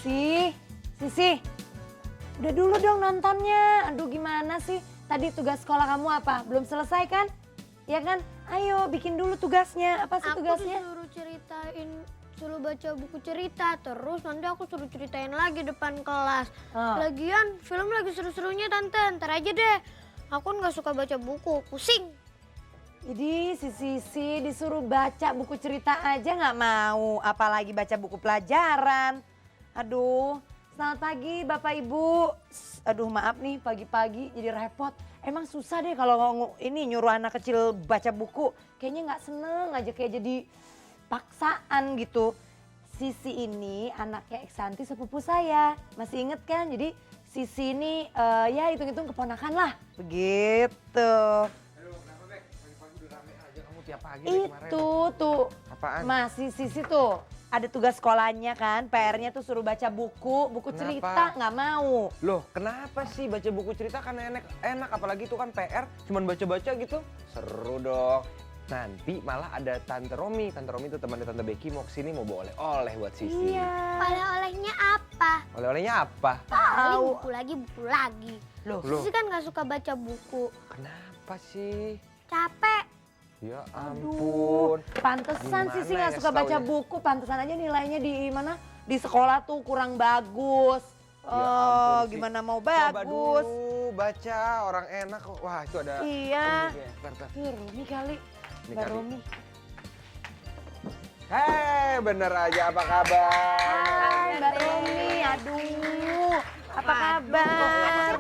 Sisi, udah dulu dong nontonnya. Aduh gimana sih, tadi tugas sekolah kamu apa? Belum selesai kan? Ya kan? Ayo bikin dulu tugasnya, apa sih tugasnya? Aku suruh baca buku cerita, terus nanti aku suruh ceritain lagi depan kelas. Lagian film lagi seru-serunya tante, ntar aja deh. Aku nggak suka baca buku, pusing. Jadi si Sisi disuruh baca buku cerita aja nggak mau, apalagi baca buku pelajaran. Aduh, selamat pagi Bapak Ibu. Aduh maaf nih pagi-pagi jadi repot. Emang susah deh kalau ini nyuruh anak kecil baca buku. Kayaknya nggak seneng aja, kayak jadi paksaan gitu. Sisi ini anaknya Eksanti sepupu saya. Masih inget kan? Jadi Sisi ini ya hitung-hitung keponakan lah. Begitu. Tiap pagi Itu tuh apaan? masih Sisi tuh ada tugas sekolahnya kan, PR-nya tuh suruh baca buku cerita, nggak mau. Loh kenapa sih baca buku cerita kan enak apalagi itu kan PR cuman baca-baca gitu seru dong. Nanti malah ada Tante Romi itu temannya Tante Becky mau kesini mau bawa oleh-oleh buat Sisi. Iya. Oleh-olehnya apa? Oleh-olehnya apa? Paling buku lagi. Loh. Sisi kan nggak suka baca buku, Kenapa sih? capek. Ya Aduh, ampun. pantesan Gimana Sisi ya nggak suka baca setaunya? buku, pantesan aja nilainya di mana di sekolah tuh kurang bagus. Ya ampun, Sih. Gimana mau Coba bagus? dulu baca orang enak kok. Wah itu ada. Iya. Ntar. Rumi kali, Ini Mbak kali. Rumi. Hei bener aja apa kabar? Hai Mbak Rumi, aduh apa kabar?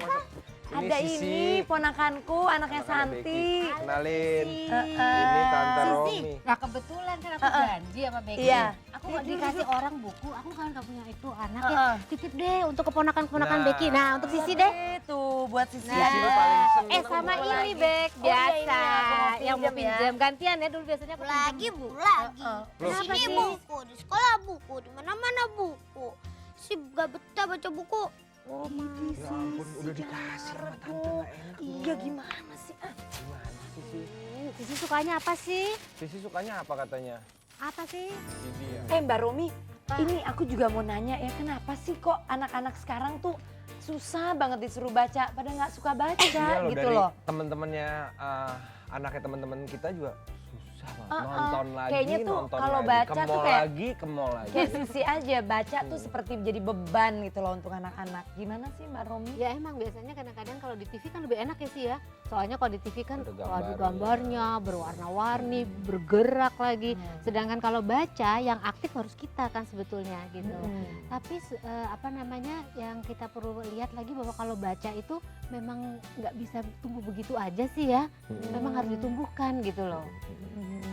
Ini Ada Sisi. ini ponakanku, anaknya Anaknya Santi. Becky. Kenalin. Heeh. Ini Tante Sisi, Romi. nah kebetulan kan aku janji sama Becky. Iya. Aku dikasih orang buku, aku kan gak punya itu anak ya. Heeh. Titip deh untuk keponakan-keponakan Nah. Becky. Nah untuk Sisi deh. Itu buat Sisi. Sisi lu paling seneng Sama buku ini lagi. Bek, Oh, iya, biasa. ini aku mau yang mau pinjam ya. pinjam. Gantian ya dulu biasanya aku Lagi pinjam. bu, lagi. Loh. Di sini buku, di sekolah buku, di mana-mana buku. Si gak betah baca buku. Oh, ini Ya ampun udah dikasih sama Tante nggak enak. Iya gimana sih? Gimana Sisi? Sisi sukanya apa sih? Sisi sukanya apa katanya? Apa sih? Sisi ya. Mbak Romi, ini aku juga mau nanya ya kenapa sih kok anak-anak sekarang tuh susah banget disuruh baca, pada nggak suka baca Iya loh gitu dari loh. temen-temennya anaknya temen-temen kita juga susah banget nonton lagi, Kayaknya tuh nonton kalau lagi, baca ke tuh mall kayak- lagi, ke mall lagi. Kayak Sisi aja baca tuh seperti jadi beban gitu loh untuk anak-anak. Gimana sih Mbak Romi? Ya emang biasanya kadang-kadang kalau di TV kan lebih enak ya sih ya. Soalnya kalau di TV kan Ada ada gambarnya. gambarnya, berwarna-warni, bergerak lagi. Sedangkan kalau baca yang aktif harus kita kan sebetulnya gitu. Tapi apa namanya yang kita perlu lihat lagi bahwa kalau baca itu memang nggak bisa tumbuh begitu aja sih ya. Memang harus ditumbuhkan gitu loh.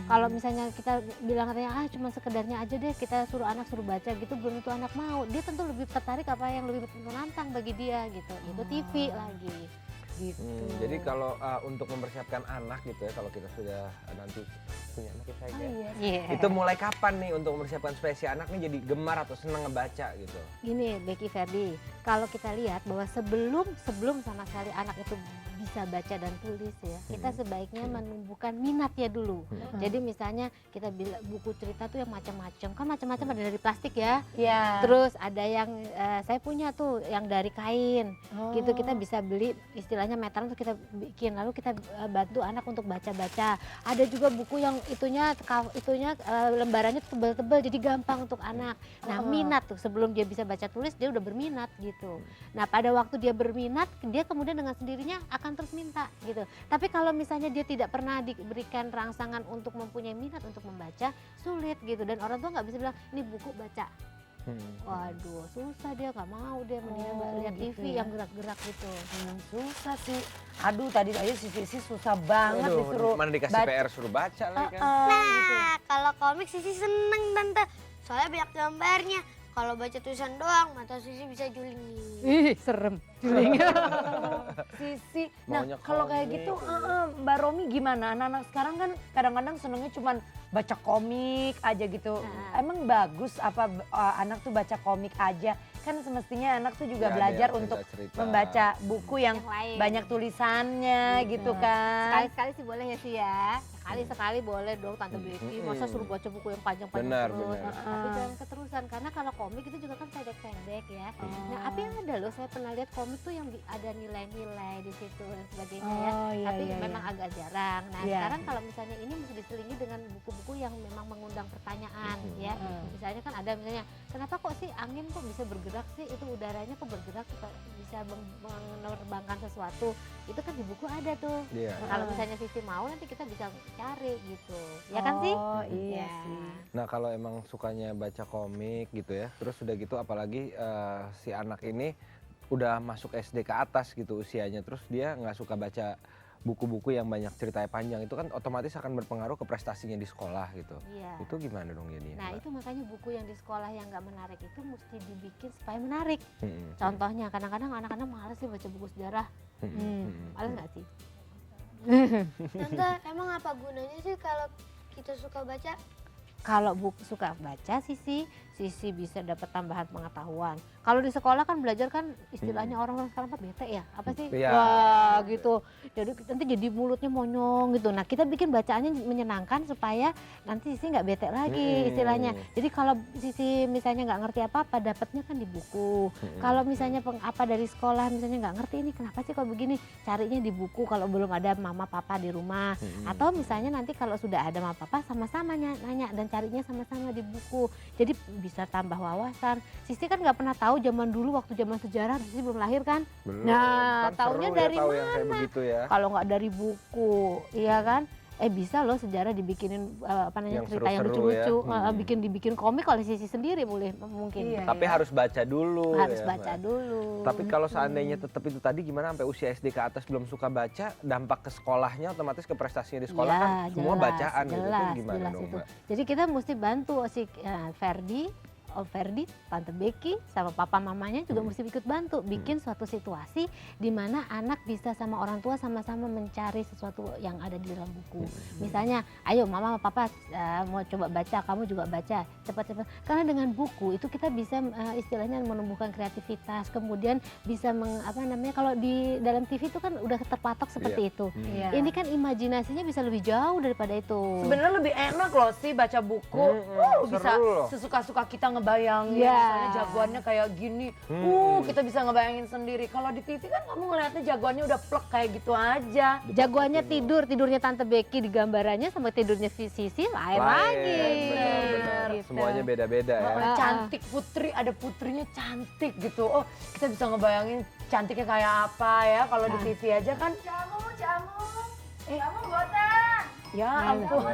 Kalau misalnya kita bilang katanya cuma sekedarnya aja deh kita suruh anak suruh baca gitu belum tentu anak mau. Dia tentu lebih tertarik apa yang lebih menantang bagi dia gitu. Itu TV lagi. Gitu. Jadi kalau untuk mempersiapkan anak gitu ya, kalau kita sudah nanti punya anak ya saya ya. Iya. Itu mulai kapan nih untuk mempersiapkan spesial anak nih jadi gemar atau seneng ngebaca gitu? Gini Becky Ferdi, kalau kita lihat bahwa sebelum sama sekali anak itu bisa baca dan tulis ya, kita sebaiknya menumbuhkan minatnya dulu. Jadi misalnya kita bilang buku cerita tuh yang macam-macam, kan macam-macam ada dari plastik ya. Iya. Terus ada yang saya punya tuh yang dari kain, gitu kita bisa beli istilahnya meteran terus kita bikin lalu kita bantu anak untuk baca-baca. Ada juga buku yang itunya lembarannya tebal-tebal jadi gampang untuk anak. Nah minat tuh sebelum dia bisa baca tulis dia udah berminat gitu. Nah pada waktu dia berminat dia kemudian dengan sendirinya akan terus minta gitu. Tapi kalau misalnya dia tidak pernah diberikan rangsangan untuk mempunyai minat untuk membaca sulit gitu dan orang tua nggak bisa bilang ini buku baca. Waduh susah dia nggak mau dia mendingan lihat gitu TV ya. yang gerak-gerak gitu. Susah sih. Aduh tadi aja Sisi susah banget Aduh, disuruh mana dikasih baca. PR suruh baca lagi kan? Gitu. Nah, kalau komik Sisi seneng tante. Soalnya banyak gambarnya. Kalau baca tulisan doang, mata Sisi bisa juling. Ih serem. Sisi. Nah Maunya kalau kayak komik, gitu gitu. Mbak Romi gimana? Anak-anak sekarang kan kadang-kadang senengnya cuman baca komik aja gitu. Nah. Emang bagus apa anak tuh baca komik aja? Kan semestinya anak tuh juga Ya, ada belajar yang untuk cerita-cerita. membaca buku yang lain. banyak tulisannya gitu kan. Sekali-sekali sih boleh ya sih ya. Sekali-sekali boleh dong Tante Becky. Masa suruh baca buku yang panjang-panjang Benar, terus. benar. Tapi jangan keterusan karena kalau komik itu juga kan pendek-pendek ya. Nah, tapi ada loh saya pernah lihat komik tuh yang ada nilai-nilai di situ dan sebagainya ya. Oh, iya, Tapi iya, memang iya. agak jarang. Nah, Iya. sekarang kalau misalnya ini mesti diselingi dengan buku-buku yang memang mengundang pertanyaan ya. Misalnya kan ada misalnya, kenapa kok sih angin kok bisa bergerak sih? Itu udaranya kok bergerak bisa menerbangkan sesuatu. Itu kan di buku ada tuh. Iya. Nah, kalau misalnya Sisi mau nanti kita bisa cari gitu. Ya kan sih? Oh iya Ya. sih. Nah kalau emang sukanya baca komik gitu ya, terus udah gitu apalagi si anak ini udah masuk SD ke atas gitu usianya, terus dia nggak suka baca buku-buku yang banyak ceritanya panjang, itu kan otomatis akan berpengaruh ke prestasinya di sekolah gitu. Iya. Itu gimana dong jadinya? Nah Mbak? itu makanya buku yang di sekolah yang nggak menarik itu mesti dibikin supaya menarik. Mm-mm. Contohnya kadang-kadang anak-anak males sih baca buku sejarah. Mm-mm. Males nggak sih? Tante, emang apa gunanya sih kalau kita suka baca? Kalau buku suka baca Sisi bisa dapat tambahan pengetahuan. Kalau di sekolah kan belajar kan istilahnya orang-orang sekarang apa bete ya? Apa sih? Iya. Wah gitu. Jadi nanti jadi mulutnya monyong gitu. Nah kita bikin bacaannya menyenangkan supaya nanti Sisi nggak bete lagi istilahnya. Jadi kalau Sisi misalnya nggak ngerti apa-apa dapatnya kan di buku. Kalau misalnya apa dari sekolah misalnya nggak ngerti ini kenapa sih kalau begini, carinya di buku kalau belum ada mama papa di rumah. Atau misalnya nanti kalau sudah ada mama papa sama-sama nanya dan carinya sama-sama di buku. Jadi bisa tambah wawasan. Sisi kan nggak pernah tahu zaman dulu waktu zaman sejarah Sisi belum lahir kan. Belum. Nah, Kan taunya seru ya dari tahu yang kayak begitu ya. Kalau nggak dari buku, iya kan? Bisa loh sejarah dibikinin apa namanya Yang cerita yang seru-seru ya. lucu-lucu, dibikin komik oleh Sisi sendiri boleh mungkin. Iya. Tapi harus baca dulu. Harus ya, baca Mbak. dulu. Tapi kalau seandainya tetap itu tadi gimana sampai usia SD ke atas belum suka baca, dampak ke sekolahnya otomatis ke prestasinya di sekolah Ya, kan semua jelas, bacaan gitu tuh jelas, gimana jelas dong itu. Mbak? Jadi kita mesti bantu si Om Ferdi, Tante Becky, sama papa mamanya juga mesti ikut bantu bikin suatu situasi di mana anak bisa sama orang tua sama-sama mencari sesuatu yang ada di dalam buku. Misalnya, ayo mama sama papa mau coba baca, kamu juga baca, cepat-cepat. Karena dengan buku itu kita bisa istilahnya menumbuhkan kreativitas, kemudian bisa kalau di dalam TV itu kan udah terpatok seperti itu. Iya. Ini kan imajinasinya bisa lebih jauh daripada itu. Sebenarnya lebih enak loh sih baca buku. Bisa seru loh. sesuka-suka kita ngebayangin Iya. misalnya jagoannya kayak gini. Kita bisa ngebayangin sendiri. Kalau di TV kan kamu ngeliatnya jagoannya udah plek kayak gitu aja. Jagoannya tidurnya Tante Becky di gambarannya sama tidurnya Sisi lain lagi. Benar-benar. Gitu. Semuanya beda-beda ya. Cantik putri, ada putrinya cantik gitu. Oh kita bisa ngebayangin cantiknya kayak apa ya. Kalau di TV aja kan. Jamu. Jamu botak. Ya ampun.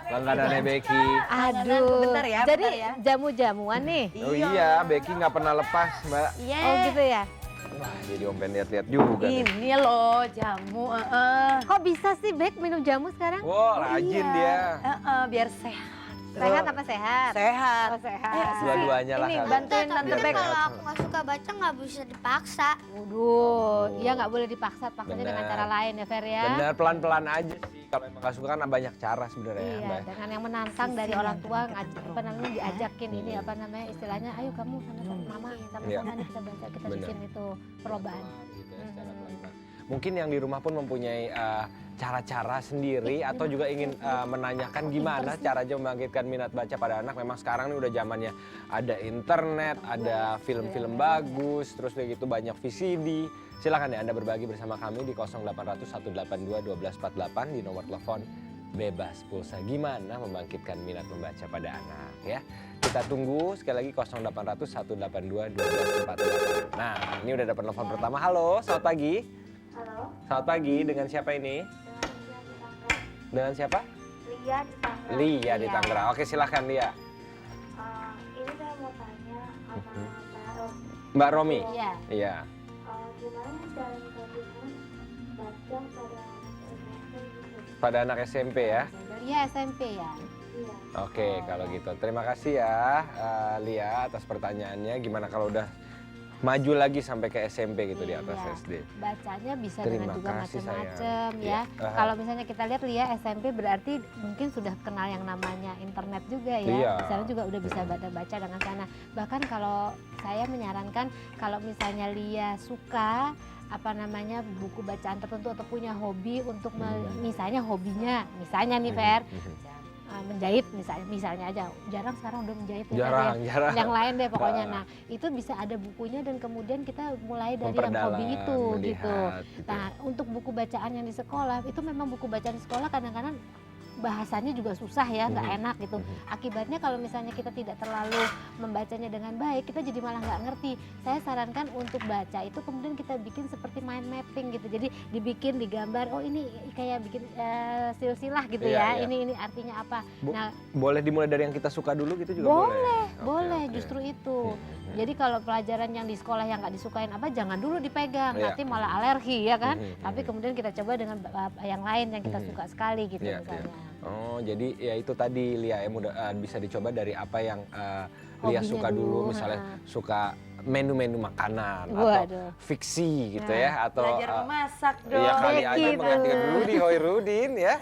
Langganannya Becky. Aduh. Bentar ya, Jadi bentar ya. jamu-jamuan nih. Oh iya, Becky nggak pernah lepas Mbak. Iya. Oh gitu ya. Wah jadi Om pengen lihat-lihat juga nih. Ini loh jamu. Kok bisa sih Bek minum jamu sekarang? Wah rajin dia. Biar sehat. Sehat apa sehat? Sehat. Oh sehat. Dua-duanya lah. Ini kan. bantuin Tapi Tante kan Bek. kalau aku nggak suka baca nggak bisa dipaksa. Waduh, iya nggak boleh dipaksa, paksanya dengan Benar. cara lain ya Fer ya. Benar pelan-pelan aja sih. Kalau emang nggak suka kan banyak cara sebenarnya ya Iya, Mbak. dengan yang menantang dari orang tua diajakin ini istilahnya ayo kamu sama mama sama-sama nih kita baca kita Benar. bikin itu perlombaan. Gitu ya, secara pelan-pelan. Mungkin yang di rumah pun mempunyai cara-cara sendiri atau juga ingin menanyakan gimana caranya membangkitkan minat baca pada anak. Memang sekarang ini udah zamannya ada internet, ada film-film bagus, terus kayak gitu banyak VCD. Silakan ya Anda berbagi bersama kami di 0800 182 1248 di nomor telepon bebas pulsa. Gimana membangkitkan minat membaca pada anak ya. Kita tunggu sekali lagi 0800 182 1248. Nah, ini udah dapat telepon pertama. Halo, selamat pagi. Halo, Selamat pagi, dengan siapa ini? Dengan siapa? Lia di Tangerang. Lia di Tangerang. Oke, silakan Lia. Ini saya mau tanya sama Mbak Romi. Mbak Romi. Iya. Iya. Gimana cara memberikan baca pada SMP gitu? Pada anak SMP ya. Iya SMP ya. Iya. Oke, kalau gitu. Terima kasih ya Lia atas pertanyaannya. Gimana kalau udah maju lagi sampai ke SMP gitu di atas Iya. SD. Bacanya bisa Terima dengan juga kasih, macam-macam sayang. ya. Iya. Kalau misalnya kita lihat Lia SMP berarti mungkin sudah kenal yang namanya internet juga ya. Iya. Di sana juga udah bisa baca dengan sana. Bahkan kalau saya menyarankan kalau misalnya Lia suka apa namanya buku bacaan tertentu atau punya hobi untuk misalnya hobinya misalnya nih Fer menjahit misalnya aja jarang sekarang udah menjahit ya, Fer, ya. Jarang. Yang lain deh pokoknya. Nah itu bisa ada bukunya dan kemudian kita mulai dari yang hobi itu gitu. melihat, Nah untuk buku bacaan yang di sekolah itu memang buku bacaan di sekolah kadang-kadang bahasanya juga susah ya, nggak enak gitu. Akibatnya kalau misalnya kita tidak terlalu membacanya dengan baik, kita jadi malah nggak ngerti. Saya sarankan untuk baca itu kemudian kita bikin seperti mind mapping gitu. Jadi dibikin, digambar, oh ini kayak bikin silsilah gitu Iya, iya. ya. Ini artinya apa. Nah Boleh dimulai dari yang kita suka dulu gitu juga boleh? boleh Oke. justru itu. Jadi kalau pelajaran yang di sekolah yang nggak disukain apa jangan dulu dipegang, Iya. nanti malah alergi ya kan. Tapi kemudian kita coba dengan yang lain yang kita suka sekali gitu Iya, misalnya. Oh, jadi ya itu tadi Lia ya bisa dicoba dari apa yang Lia Hobinya suka dulu, dulu, misalnya suka menu-menu makanan Waduh. atau fiksi gitu ya atau Belajar memasak dong. ya kali aja Gitu. menggantikan Rudi, Hoi Rudin ya.